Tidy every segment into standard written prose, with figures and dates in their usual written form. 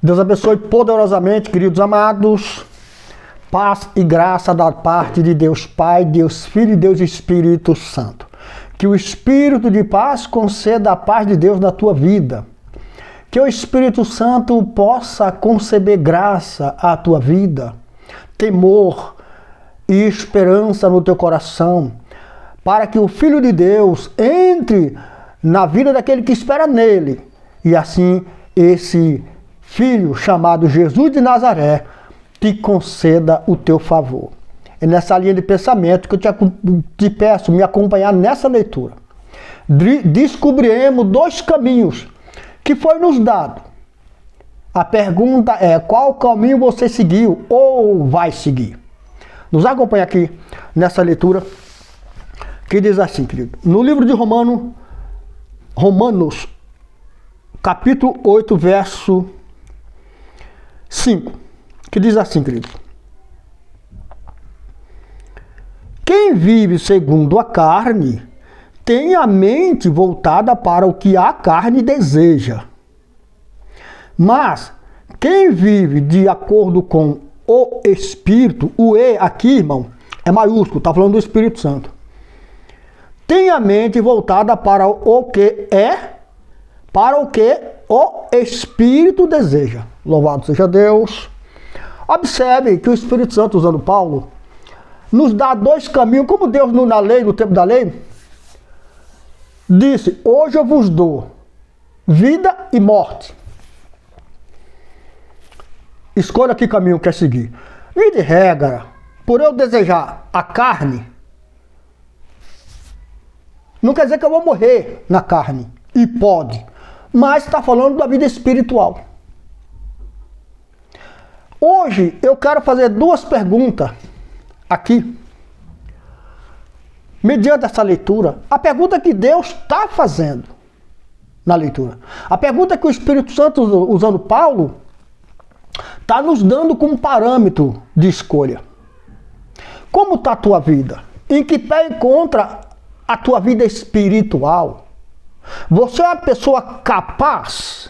Deus abençoe poderosamente, queridos amados. Paz e graça da parte de Deus Pai, Deus Filho e Deus Espírito Santo. Que o Espírito de paz conceda a paz de Deus na tua vida. Que o Espírito Santo possa conceber graça à tua vida, temor e esperança no teu coração, para que o Filho de Deus entre na vida daquele que espera nele, e assim esse Filho chamado Jesus de Nazaré te conceda o teu favor. É nessa linha de pensamento que eu te peço me acompanhar nessa leitura. Descobriremos dois caminhos que foi nos dado. A pergunta é: qual caminho você seguiu ou vai seguir? Nos acompanha aqui nessa leitura que diz assim, querido. No livro de Romanos, capítulo 8, verso 5, que diz assim, querido. Quem vive segundo a carne tem a mente voltada para o que a carne deseja. Mas quem vive de acordo com o Espírito, o E aqui, irmão, é maiúsculo, está falando do Espírito Santo. Tem a mente voltada para o que o Espírito deseja. Louvado seja Deus. Observe que o Espírito Santo, usando Paulo, nos dá dois caminhos, como Deus na lei, no tempo da lei, disse: hoje eu vos dou vida e morte. Escolha que caminho quer seguir. E de regra, por eu desejar a carne, não quer dizer que eu vou morrer na carne, e pode, mas está falando da vida espiritual. Hoje eu quero fazer duas perguntas aqui, mediante essa leitura. A pergunta que Deus está fazendo na leitura. A pergunta que o Espírito Santo, usando Paulo, está nos dando como parâmetro de escolha. Como está a tua vida? Em que pé encontra a tua vida espiritual? Você é uma pessoa capaz,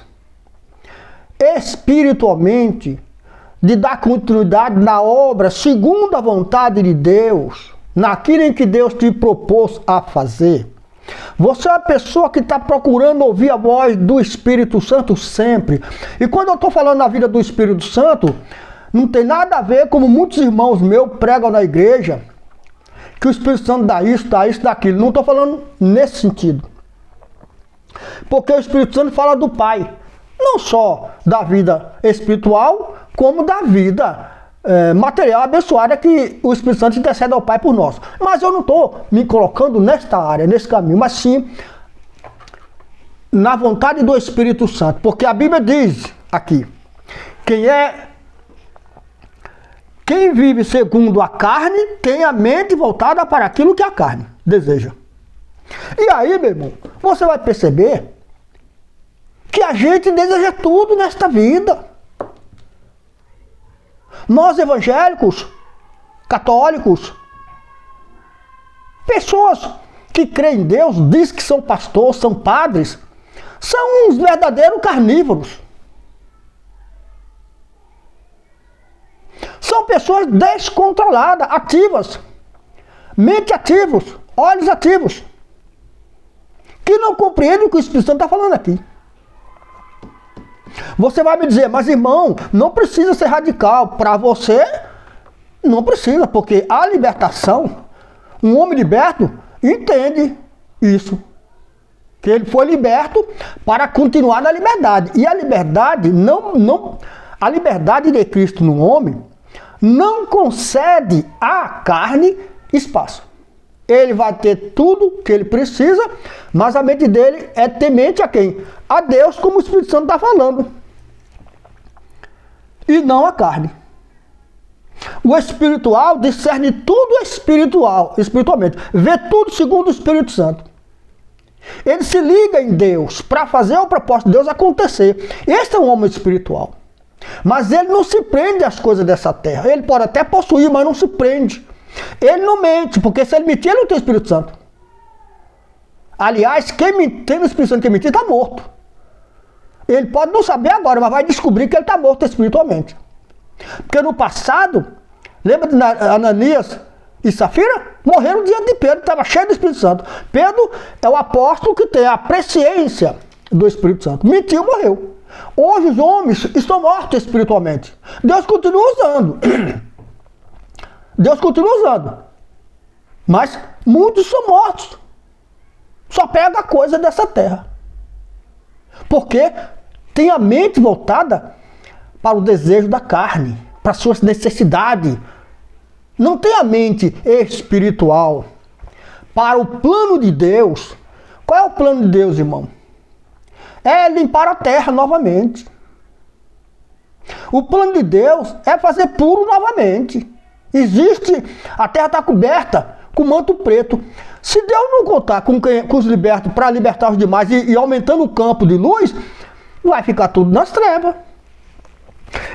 espiritualmente, de dar continuidade na obra segundo a vontade de Deus, naquilo em que Deus te propôs a fazer? Você é uma pessoa que está procurando ouvir a voz do Espírito Santo sempre. E quando eu estou falando na vida do Espírito Santo, não tem nada a ver como muitos irmãos meus pregam na igreja, que o Espírito Santo dá isso, daquilo. Não estou falando nesse sentido. Porque o Espírito Santo fala do Pai, não só da vida espiritual, como da vida material abençoada que o Espírito Santo intercede ao Pai por nós. Mas eu não estou me colocando nesta área, nesse caminho, mas sim na vontade do Espírito Santo. Porque a Bíblia diz aqui: quem vive segundo a carne tem a mente voltada para aquilo que a carne deseja. E aí, meu irmão, você vai perceber que a gente deseja tudo nesta vida. Nós evangélicos, católicos, pessoas que creem em Deus, dizem que são pastores, são padres, são uns verdadeiros carnívoros. São pessoas descontroladas, ativas, mente ativos, olhos ativos, que não compreendem o que o Espírito Santo está falando aqui. Você vai me dizer: mas irmão, não precisa ser radical. Para você, não precisa, porque a libertação, um homem liberto entende isso, que ele foi liberto para continuar na liberdade. E a liberdade a liberdade de Cristo no homem não concede à carne espaço. Ele vai ter tudo que ele precisa, mas a mente dele é temente a quem? A Deus, como o Espírito Santo está falando. E não a carne. O espiritual discerne tudo espiritualmente. Vê tudo segundo o Espírito Santo. Ele se liga em Deus para fazer o propósito de Deus acontecer. Esse é um homem espiritual. Mas ele não se prende às coisas dessa terra. Ele pode até possuir, mas não se prende. Ele não mente, porque se ele mentir, ele não tem o Espírito Santo. Aliás, quem tem o Espírito Santo que mentir está morto. Ele pode não saber agora, mas vai descobrir que ele está morto espiritualmente. Porque no passado, lembra de Ananias e Safira? Morreram diante de Pedro, estava cheio do Espírito Santo. Pedro é o apóstolo que tem a presciência do Espírito Santo. Mentiu, morreu. Hoje os homens estão mortos espiritualmente. Deus continua usando. Deus continua usando. Mas muitos são mortos. Só pega a coisa dessa terra. Porque tem a mente voltada para o desejo da carne, para as suas necessidades. Não tem a mente espiritual para o plano de Deus. Qual é o plano de Deus, irmão? É limpar a terra novamente. O plano de Deus é fazer puro novamente. A terra está coberta com manto preto. Se Deus não contar com os libertos para libertar os demais e aumentando o campo de luz, vai ficar tudo nas trevas.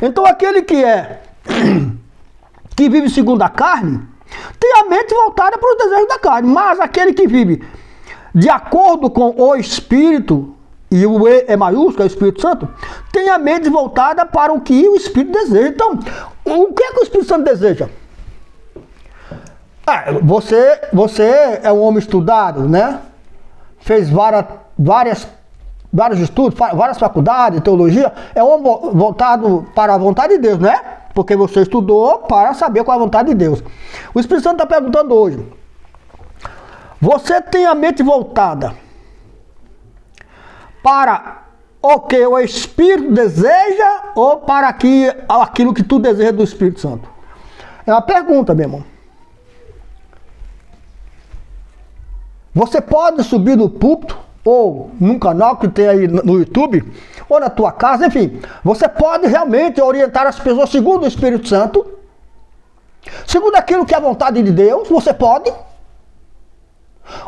Então aquele que vive segundo a carne, tem a mente voltada para os desejos da carne. Mas aquele que vive de acordo com o Espírito, e o E é maiúsculo, é o Espírito Santo, tem a mente voltada para o que o Espírito deseja. Então, o que é que o Espírito Santo deseja? Você é um homem estudado, né? Fez vários estudos, várias faculdades, teologia. É um homem voltado para a vontade de Deus, né? Porque você estudou para saber qual é a vontade de Deus. O Espírito Santo está perguntando hoje: você tem a mente voltada para o que o Espírito deseja ou para aquilo que tu deseja do Espírito Santo? É uma pergunta, meu irmão. Você pode subir no púlpito ou num canal que tem aí no YouTube, ou na tua casa, enfim, você pode realmente orientar as pessoas segundo o Espírito Santo, segundo aquilo que é a vontade de Deus, você pode?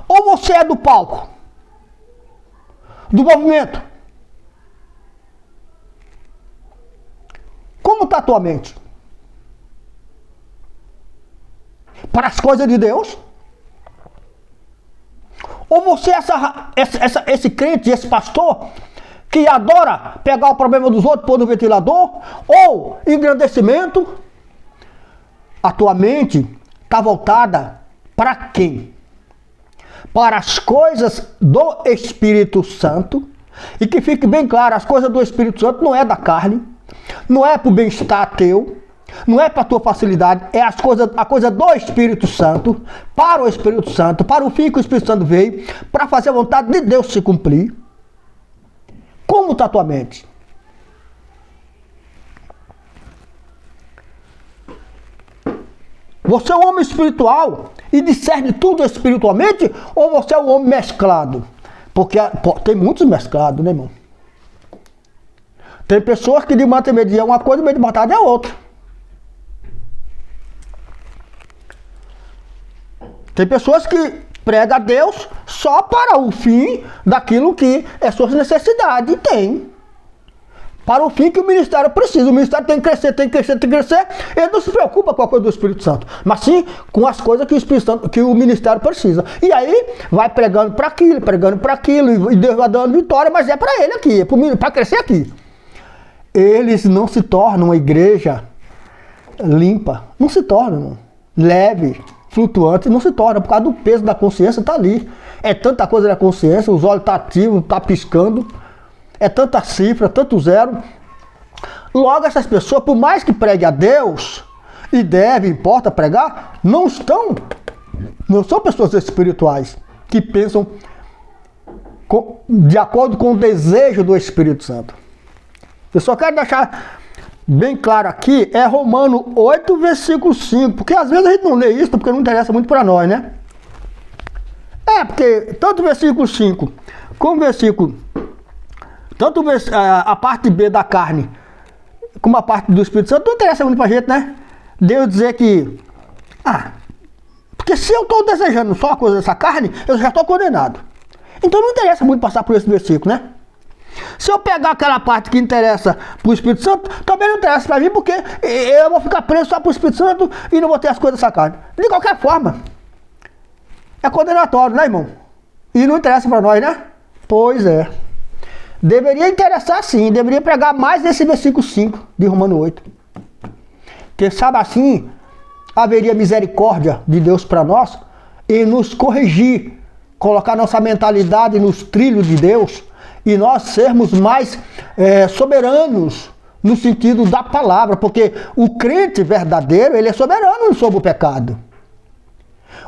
Ou você é do palco, do movimento? Como está a tua mente? Para as coisas de Deus? Ou você é esse crente, esse pastor, que adora pegar o problema dos outros, pôr no ventilador, ou engrandecimento? A tua mente está voltada para quem? Para as coisas do Espírito Santo. E que fique bem claro, as coisas do Espírito Santo não é da carne, não é para o bem-estar teu, não é para a tua facilidade, é a coisa do Espírito Santo, para o Espírito Santo, para o fim que o Espírito Santo veio, para fazer a vontade de Deus se cumprir. Como está a tua mente? Você é um homem espiritual e discerne tudo espiritualmente, ou você é um homem mesclado? Porque tem muitos mesclados, né, irmão? Tem pessoas que de matemática é uma coisa e meio de batata é outra. Tem pessoas que pregam a Deus só para o fim daquilo que é suas necessidades. Tem. Para o fim que o ministério precisa. O ministério tem que crescer, tem que crescer, tem que crescer. Ele não se preocupa com a coisa do Espírito Santo, mas sim com as coisas que o Espírito Santo, que o ministério precisa. E aí vai pregando para aquilo, e Deus vai dando vitória, mas é para ele aqui, é para crescer aqui. Eles não se tornam uma igreja limpa. Não se tornam leve, flutuante, não se torna, por causa do peso da consciência, está ali. É tanta coisa na consciência, os olhos estão ativos, está piscando, é tanta cifra, tanto zero. Logo, essas pessoas, por mais que pregue a Deus, e importa pregar, não são pessoas espirituais, que pensam de acordo com o desejo do Espírito Santo. Eu só quero deixar bem claro aqui, é Romanos 8, versículo 5, porque às vezes a gente não lê isso, porque não interessa muito para nós, né? Porque tanto o versículo 5, como o versículo, tanto a parte B da carne, como a parte do Espírito Santo, não interessa muito pra gente, né? Deus dizer que, porque se eu estou desejando só a coisa dessa carne, eu já estou condenado. Então não interessa muito passar por esse versículo, né? Se eu pegar aquela parte que interessa para o Espírito Santo, também não interessa para mim, porque eu vou ficar preso só para o Espírito Santo e não vou ter as coisas dessa carne. De qualquer forma, é condenatório, né, irmão? E não interessa para nós, né? Pois é. Deveria interessar sim, deveria pregar mais nesse versículo 5 de Romanos 8. Que sabe assim, haveria misericórdia de Deus para nós e nos corrigir, colocar nossa mentalidade nos trilhos de Deus e nós sermos mais soberanos no sentido da palavra, porque o crente verdadeiro, ele é soberano sobre o pecado.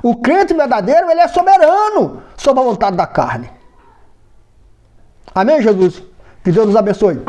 O crente verdadeiro, ele é soberano sobre a vontade da carne. Amém, Jesus? Que Deus nos abençoe.